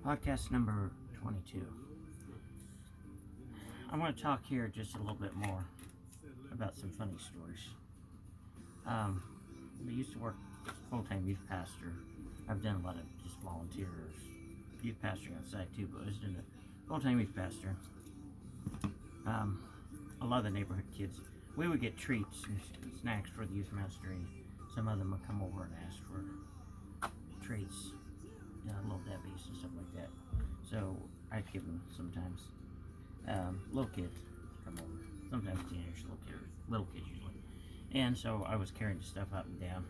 Podcast number 22. I want to talk here just a little bit more about some funny stories. I used to work as a full-time youth pastor. I've done a lot of just volunteers, youth pastoring on the side too, but I was doing a full-time youth pastor. A lot of the neighborhood kids, we would get treats and snacks for the youth ministry, and some of them would come over and ask for treats, little Debbie's and stuff like that. So I'd give them sometimes. Little kids come over, sometimes teenagers, little kids usually. And so I was carrying the stuff up and down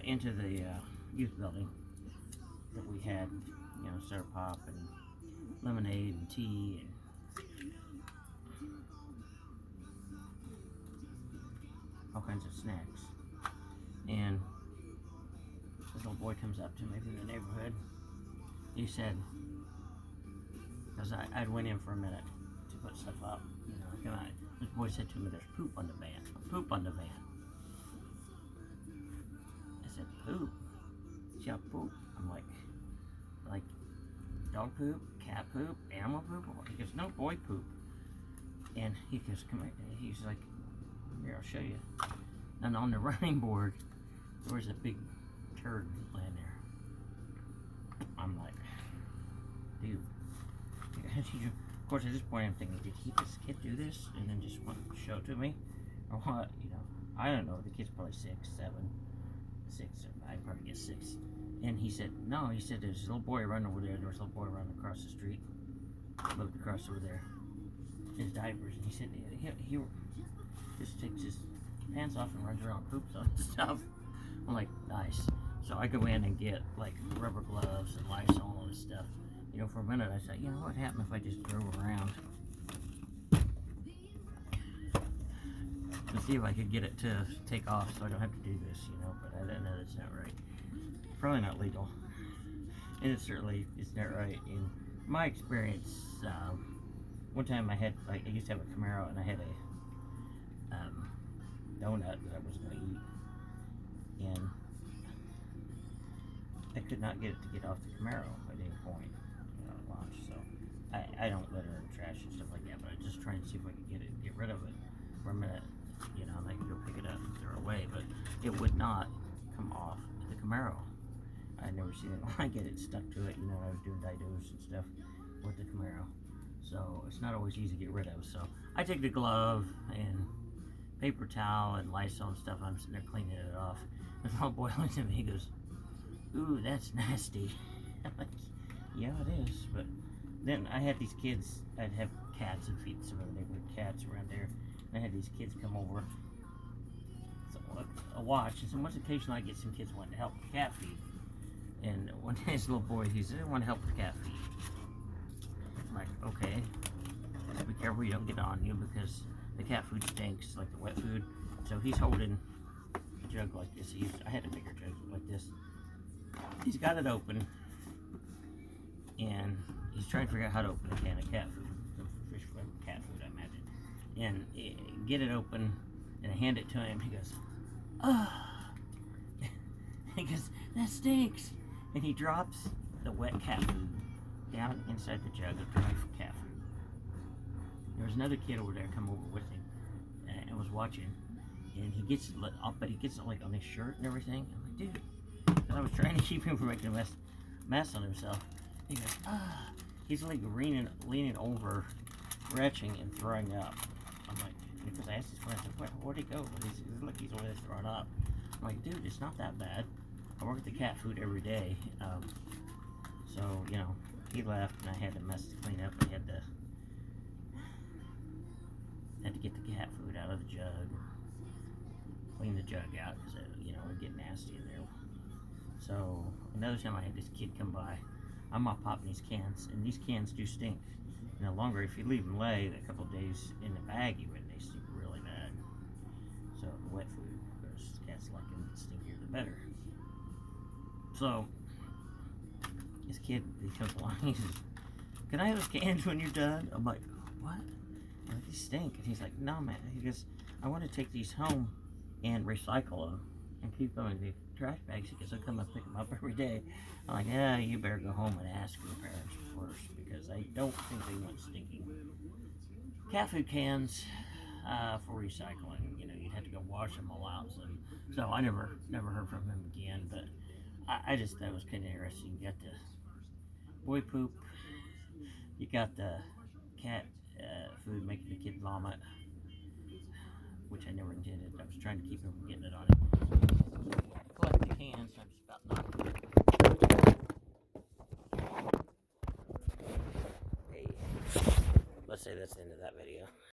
into the youth building that we had, soda pop and lemonade and tea and all kinds of snacks. And this little boy comes up to me from the neighborhood. He said, because I'd went in for a minute to put stuff up, this boy said to me, "There's poop on the van. Poop on the van." I said, "Poop? Yeah, poop." I'm like dog poop, cat poop, animal poop? He goes, "No, boy poop." And he goes, "Come here." He's like, "Here, I'll show you." And on the running board, there was a big turd laying there. I'm like, dude. Of course, at this point, I'm thinking, did this kid do this and then just want to show it to me? Or what? I don't know. The kid's probably 6, 7, 6. I'd probably guess 6. And he said, no, he said, there's a little boy running over there. There was a little boy running across the street. Lived across over there. His diapers. And he said, he just takes his pants off and runs around, poops on stuff. I'm like, nice. So I go in and get like rubber gloves and Lysol and stuff. For a minute I said, what happened if I just drove around to see if I could get it to take off so I don't have to do this, but I know that's not right. Probably not legal. And it's not right. In my experience, one time I used to have a Camaro and I had a donut that I was going to eat. And I could not get it to get off the Camaro at any point. Launch, so I don't litter in trash and stuff like that, but I just trying to see if I could get rid of it for a minute, and I could go pick it up and throw it away, but it would not come off the Camaro. I'd never seen it. I get it stuck to it, I was doing didos and stuff with the Camaro, so it's not always easy to get rid of. So I take the glove and paper towel and Lysol and stuff. I'm sitting there cleaning it off. The little boy looks at me, he goes, "Ooh, that's nasty." I'm like, yeah, it is. But then I had these kids, I'd have cats and feed some of the neighborhood cats around there. And I had these kids come over, so I watch, and so once occasionally I get some kids wanting to help with cat feed. And one day this little boy, he said, "I want to help with cat feed." I'm like, okay, just be careful you don't get on you because the cat food stinks like the wet food. So he's holding a jug like this. I had a bigger jug like this. He's got it open. And he's trying to figure out how to open a can of cat food, fish flavored cat food, I imagine. And get it open, and I hand it to him. He goes, "Ah!" He goes, "That stinks!" And he drops the wet cat food down inside the jug of dry cat food. There was another kid over there come over with him and was watching, and he gets it up, but he gets it like on his shirt and everything. I'm like, dude, because I was trying to keep him from making a mess on himself. He goes, "Ah!" He's like leaning over, retching and throwing up. I'm like, because I asked his friend, where'd he go? He's over there throwing up. I'm like, dude, it's not that bad. I work at the cat food every day. So, he left and I had a mess to clean up. I had to get the cat food out of the jug, clean the jug out because, it would get nasty in there. So, another time I had this kid come by. I'm not popping these cans, and these cans do stink. Longer, if you leave them lay a couple of days in the bag, even they stink really bad. So the wet food, because cats like them, the stinkier the better. So this kid, he comes along, he says, "Can I have those cans when you're done?" I'm like, "What?" I'm like, "These stink." And he's like, "No, man." He goes, "I want to take these home and recycle them and keep them in the trash bags because they'll come and pick them up every day. I'm like, yeah, you better go home and ask your parents first because I don't think they want stinking cat food cans for recycling. You know, you'd have to go wash them all out. So I never heard from him again. But I just thought it was kind of interesting. You got the boy poop, you got the cat food making the kid vomit, which I never intended. I was trying to keep him from getting it on it. Collect the cans. I'm just about knocking it. Hey, let's say that's the end of that video.